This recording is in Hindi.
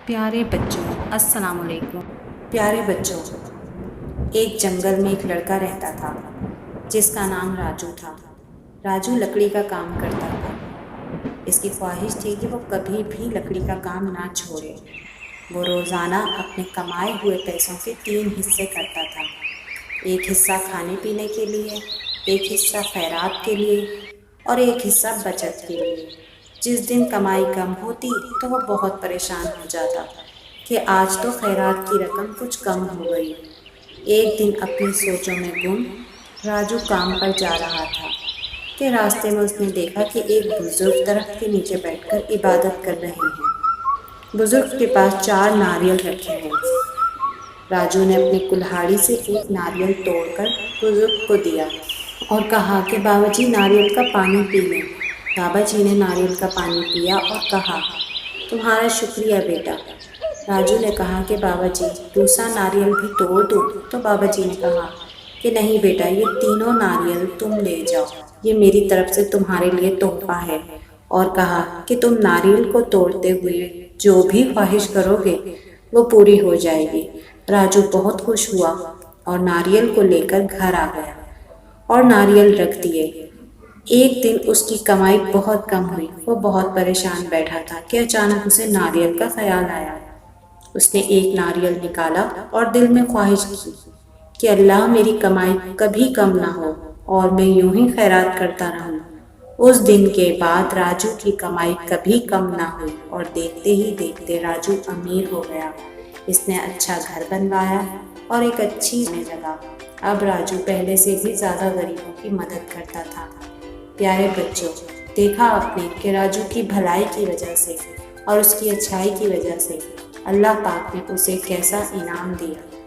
प्यारे बच्चों, अस्सलाम वालेकुम। प्यारे बच्चों, एक जंगल में एक लड़का रहता था जिसका नाम राजू था। राजू लकड़ी का काम करता था। इसकी ख्वाहिश थी कि वो कभी भी लकड़ी का काम ना छोड़े। वो रोज़ाना अपने कमाए हुए पैसों के 3 हिस्से करता था। एक हिस्सा खाने पीने के लिए, एक हिस्सा खैरात के लिए और एक हिस्सा बचत के लिए। जिस दिन कमाई कम होती तो वो बहुत परेशान हो जाता कि आज तो खैरात की रकम कुछ कम हो गई। एक दिन अपनी सोचों में गुम राजू काम पर जा रहा था कि रास्ते में उसने देखा कि एक बुजुर्ग दरख्त के नीचे बैठकर इबादत कर रहे हैं। बुजुर्ग के पास 4 नारियल रखे हैं। राजू ने अपनी कुल्हाड़ी से एक नारियल तोड़कर बुजुर्ग को दिया और कहा कि बाबा जी नारियल का पानी पी लें। बाबा जी ने नारियल का पानी पिया और कहा, तुम्हारा शुक्रिया बेटा। राजू ने कहा कि बाबा जी दूसरा नारियल भी तोड़ दूं? तो बाबा जी ने कहा कि नहीं बेटा, ये तीनों नारियल तुम ले जाओ, ये मेरी तरफ से तुम्हारे लिए तोहफा है। और कहा कि तुम नारियल को तोड़ते हुए जो भी ख्वाहिश करोगे वो पूरी हो जाएगी। राजू बहुत खुश हुआ और नारियल को लेकर घर आ गया और नारियल रख दिए। एक दिन उसकी कमाई बहुत कम हुई। वो बहुत परेशान बैठा था कि अचानक उसे नारियल का ख्याल आया। उसने एक नारियल निकाला और दिल में ख्वाहिश की कि अल्लाह मेरी कमाई कभी कम ना हो और मैं यूं ही खैरात करता रहूं। उस दिन के बाद राजू की कमाई कभी कम ना हुई और देखते ही देखते राजू अमीर हो गया। इसने अच्छा घर बनवाया और एक अच्छी में लगा। अब राजू पहले से भी ज़्यादा गरीबों की मदद करता था। प्यारे बच्चों, देखा आपने कि राजू की भलाई की वजह से और उसकी अच्छाई की वजह से अल्लाह पाक ने उसे कैसा इनाम दिया।